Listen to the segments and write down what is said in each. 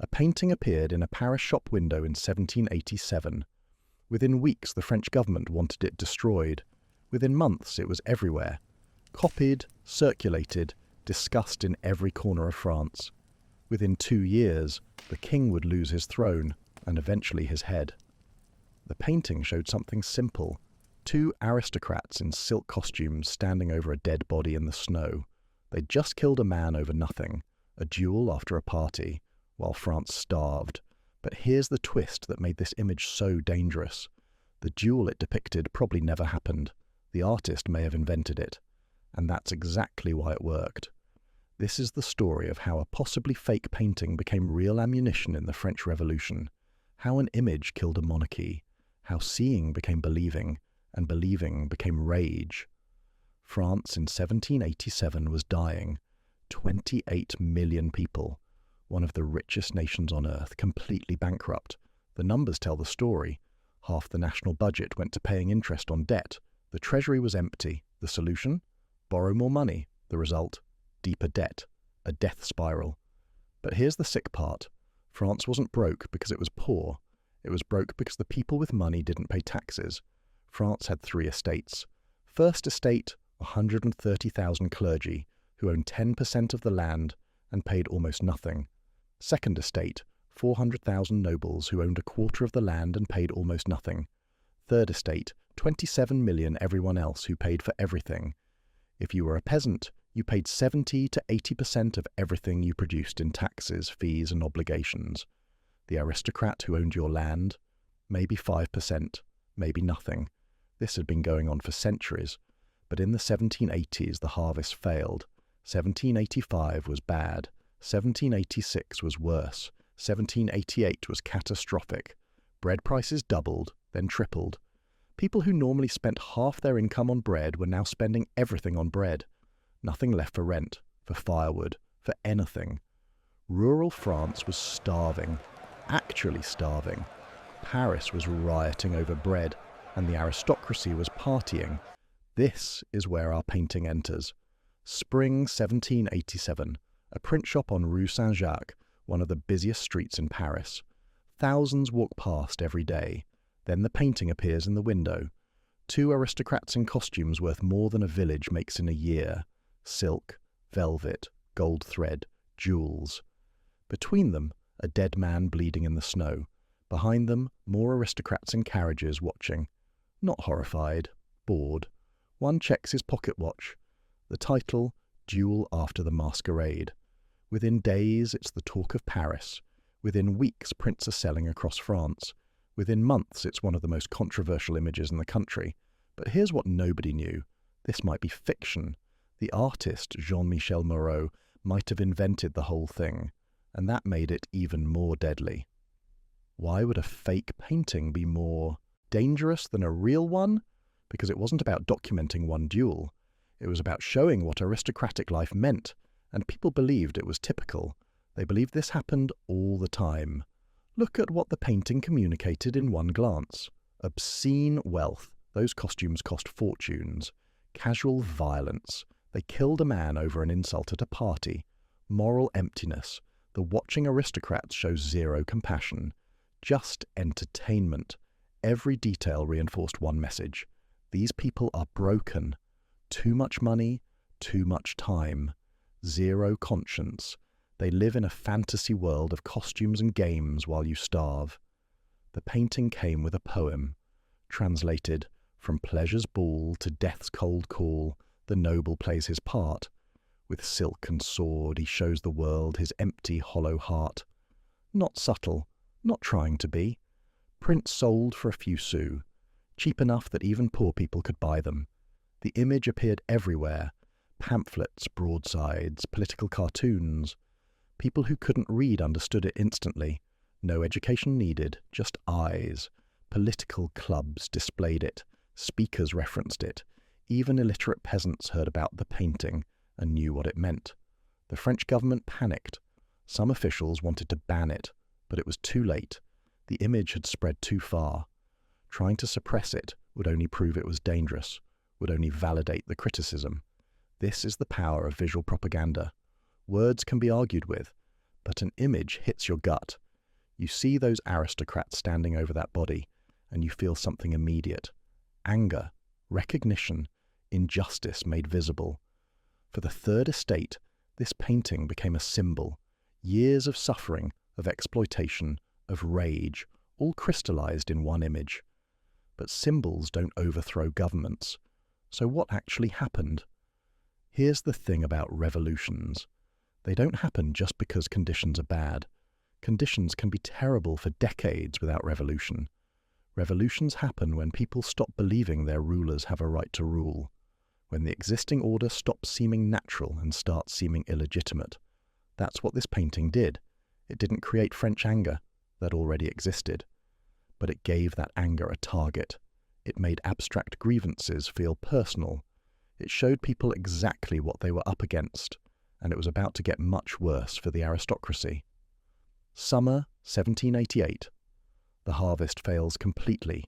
A painting appeared in a Paris shop window in 1787. Within weeks, the French government wanted it destroyed. Within months, it was everywhere. Copied, circulated, discussed in every corner of France. Within 2 years, the king would lose his throne, and eventually his head. The painting showed something simple. 2 aristocrats in silk costumes standing over a dead body in the snow. They'd just killed a man over nothing, a duel after a party, while France starved. But here's the twist that made this image so dangerous. The duel it depicted probably never happened. The artist may have invented it. And that's exactly why it worked. This is the story of how a possibly fake painting became real ammunition in the French Revolution, how an image killed a monarchy, how seeing became believing, and believing became rage. France in 1787 was dying. 28 million people. One of the richest nations on earth, completely bankrupt. The numbers tell the story. Half the national budget went to paying interest on debt. The treasury was empty. The solution? Borrow more money. The result? Deeper debt. A death spiral. But here's the sick part. France wasn't broke because it was poor. It was broke because the people with money didn't pay taxes. France had 3 estates. First estate, 130,000 clergy, who owned 10% of the land and paid almost nothing. Second estate, 400,000 nobles who owned a quarter of the land and paid almost nothing. Third estate, 27 million everyone else who paid for everything. If you were a peasant, you paid 70 to 80% of everything you produced in taxes, fees and obligations. The aristocrat who owned your land, maybe 5%, maybe nothing. This had been going on for centuries, but in the 1780s the harvest failed. 1785 was bad. 1786 was worse. 1788 was catastrophic. Bread prices doubled, then tripled. People who normally spent half their income on bread were now spending everything on bread. Nothing left for rent, for firewood, for anything. Rural France was starving, actually starving. Paris was rioting over bread, and the aristocracy was partying. This is where our painting enters. Spring 1787, a print shop on Rue Saint-Jacques, one of the busiest streets in Paris. Thousands walk past every day. Then the painting appears in the window. 2 aristocrats in costumes worth more than a village makes in a year. Silk, velvet, gold thread, jewels. Between them, a dead man bleeding in the snow. Behind them, more aristocrats in carriages watching. Not horrified, bored. One checks his pocket watch. The title, Duel After the Masquerade. Within days, it's the talk of Paris. Within weeks, prints are selling across France. Within months, it's one of the most controversial images in the country. But here's what nobody knew. This might be fiction. The artist, Jean-Michel Moreau, might have invented the whole thing, and that made it even more deadly. Why would a fake painting be more dangerous than a real one? Because it wasn't about documenting one duel. It was about showing what aristocratic life meant, and people believed it was typical. They believed this happened all the time. Look at what the painting communicated in one glance. Obscene wealth. Those costumes cost fortunes. Casual violence. They killed a man over an insult at a party. Moral emptiness. The watching aristocrats show zero compassion. Just entertainment. Every detail reinforced one message. These people are broken. Too much money, too much time. Zero conscience. They live in a fantasy world of costumes and games while you starve. The painting came with a poem. Translated, from pleasure's ball to death's cold call, the noble plays his part. With silk and sword he shows the world his empty, hollow heart. Not subtle, not trying to be. Prints sold for a few sous, cheap enough that even poor people could buy them. The image appeared everywhere. Pamphlets, broadsides, political cartoons. People who couldn't read understood it instantly. No education needed, just eyes. Political clubs displayed it. Speakers referenced it. Even illiterate peasants heard about the painting and knew what it meant. The French government panicked. Some officials wanted to ban it, but it was too late. The image had spread too far. Trying to suppress it would only prove it was dangerous, would only validate the criticism. This is the power of visual propaganda. Words can be argued with, But an image hits your gut. You see those aristocrats standing over that body, and you feel something immediate. Anger, recognition, injustice made visible. For the Third Estate, this painting became a symbol. Years of suffering, of exploitation, of rage, all crystallized in one image. But symbols don't overthrow governments. So what actually happened? Here's the thing about revolutions. They don't happen just because conditions are bad. Conditions can be terrible for decades without revolution. Revolutions happen when people stop believing their rulers have a right to rule, when the existing order stops seeming natural and starts seeming illegitimate. That's what this painting did. It didn't create French anger that already existed, but it gave that anger a target. It made abstract grievances feel personal. It showed people exactly what they were up against, and it was about to get much worse for the aristocracy. Summer 1788. The harvest fails completely.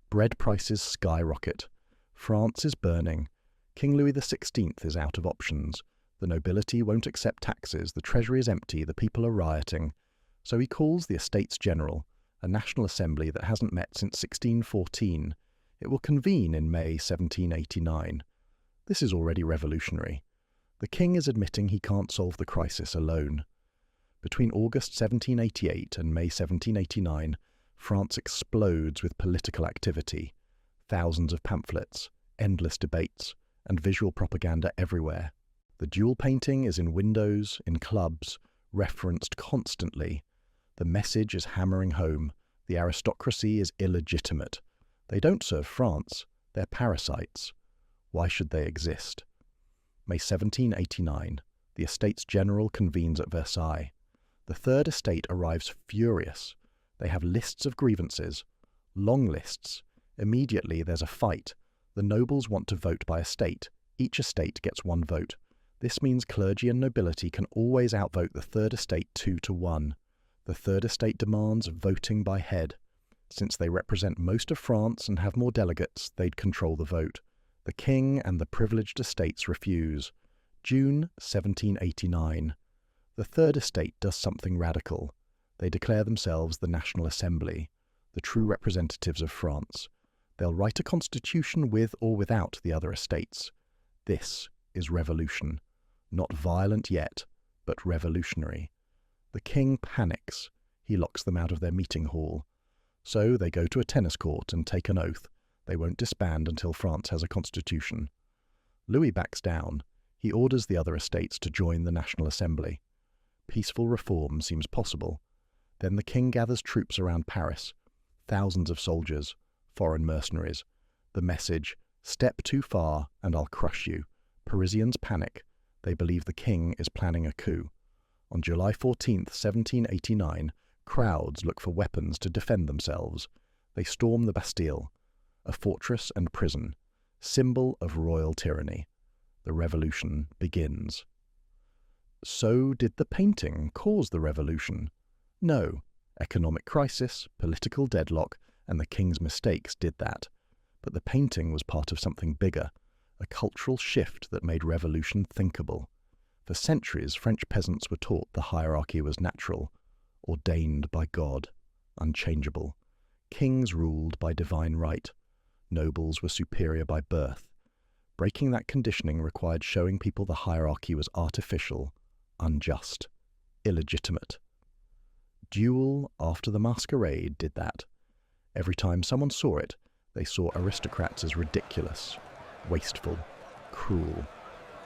Bread prices skyrocket. France is burning. King Louis XVI is out of options. The nobility won't accept taxes, the treasury is empty, the people are rioting. So he calls the Estates General, a national assembly that hasn't met since 1614. It will convene in May 1789. This is already revolutionary. The king is admitting he can't solve the crisis alone. Between August 1788 and May 1789, France explodes with political activity. Thousands of pamphlets, endless debates, and visual propaganda everywhere. The duel painting is in windows, in clubs, referenced constantly. The message is hammering home. The aristocracy is illegitimate. They don't serve France. They're parasites. Why should they exist? May 1789. The Estates General convenes at Versailles. The Third Estate arrives furious. They have lists of grievances. Long lists. Immediately there's a fight. The nobles want to vote by estate. Each estate gets one vote. This means clergy and nobility can always outvote the Third Estate 2-1. The Third Estate demands voting by head. Since they represent most of France and have more delegates, they'd control the vote. The king and the privileged estates refuse. June 1789. The Third Estate does something radical. They declare themselves the National Assembly, the true representatives of France. They'll write a constitution with or without the other estates. This is revolution. Not violent yet, but revolutionary. The king panics. He locks them out of their meeting hall. So they go to a tennis court and take an oath. They won't disband until France has a constitution. Louis backs down. He orders the other estates to join the National Assembly. Peaceful reform seems possible. Then the king gathers troops around Paris. Thousands of soldiers, foreign mercenaries. The message, step too far and I'll crush you. Parisians panic. They believe the king is planning a coup. On July 14, 1789, crowds look for weapons to defend themselves. They storm the Bastille, a fortress and prison, symbol of royal tyranny. The revolution begins. So did the painting cause the revolution? No. Economic crisis, political deadlock, and the king's mistakes did that. But the painting was part of something bigger, a cultural shift that made revolution thinkable. For centuries, French peasants were taught the hierarchy was natural, ordained by God, unchangeable. Kings ruled by divine right. Nobles were superior by birth. Breaking that conditioning required showing people the hierarchy was artificial, unjust, illegitimate. Duel After the Masquerade did that. Every time someone saw it, they saw aristocrats as ridiculous, wasteful, cruel.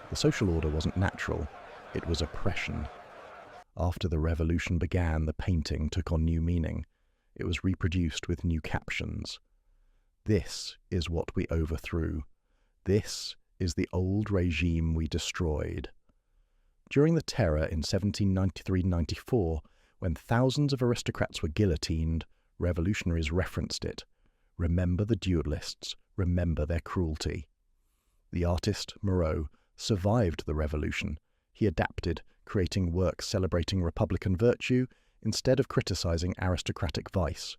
The social order wasn't natural, it was oppression. After the revolution began, the painting took on new meaning. It was reproduced with new captions. This is what we overthrew. This is the old regime we destroyed. During the Terror in 1793-94, when thousands of aristocrats were guillotined, revolutionaries referenced it. Remember the duelists, remember their cruelty. The artist, Moreau, survived the revolution. He adapted, creating works celebrating republican virtue instead of criticizing aristocratic vice.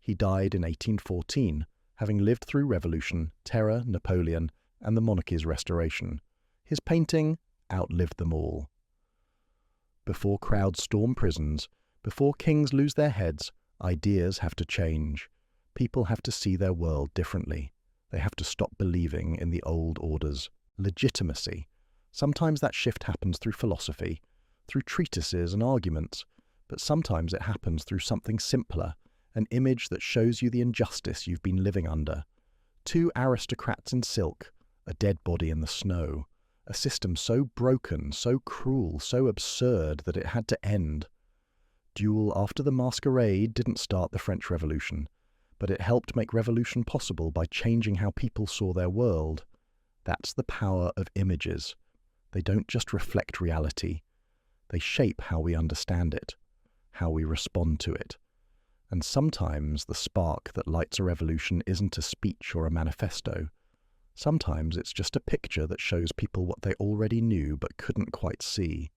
He died in 1814, having lived through revolution, terror, Napoleon, and the monarchy's restoration. His painting outlived them all. Before crowds storm prisons, before kings lose their heads, ideas have to change. People have to see their world differently. They have to stop believing in the old orders. Legitimacy. Sometimes that shift happens through philosophy, through treatises and arguments, but sometimes it happens through something simpler, an image that shows you the injustice you've been living under. Two aristocrats in silk, a dead body in the snow, a system so broken, so cruel, so absurd that it had to end. Duel After the Masquerade didn't start the French Revolution, but it helped make revolution possible by changing how people saw their world. That's the power of images. They don't just reflect reality. They shape how we understand it, how we respond to it. And sometimes the spark that lights a revolution isn't a speech or a manifesto. Sometimes it's just a picture that shows people what they already knew but couldn't quite see.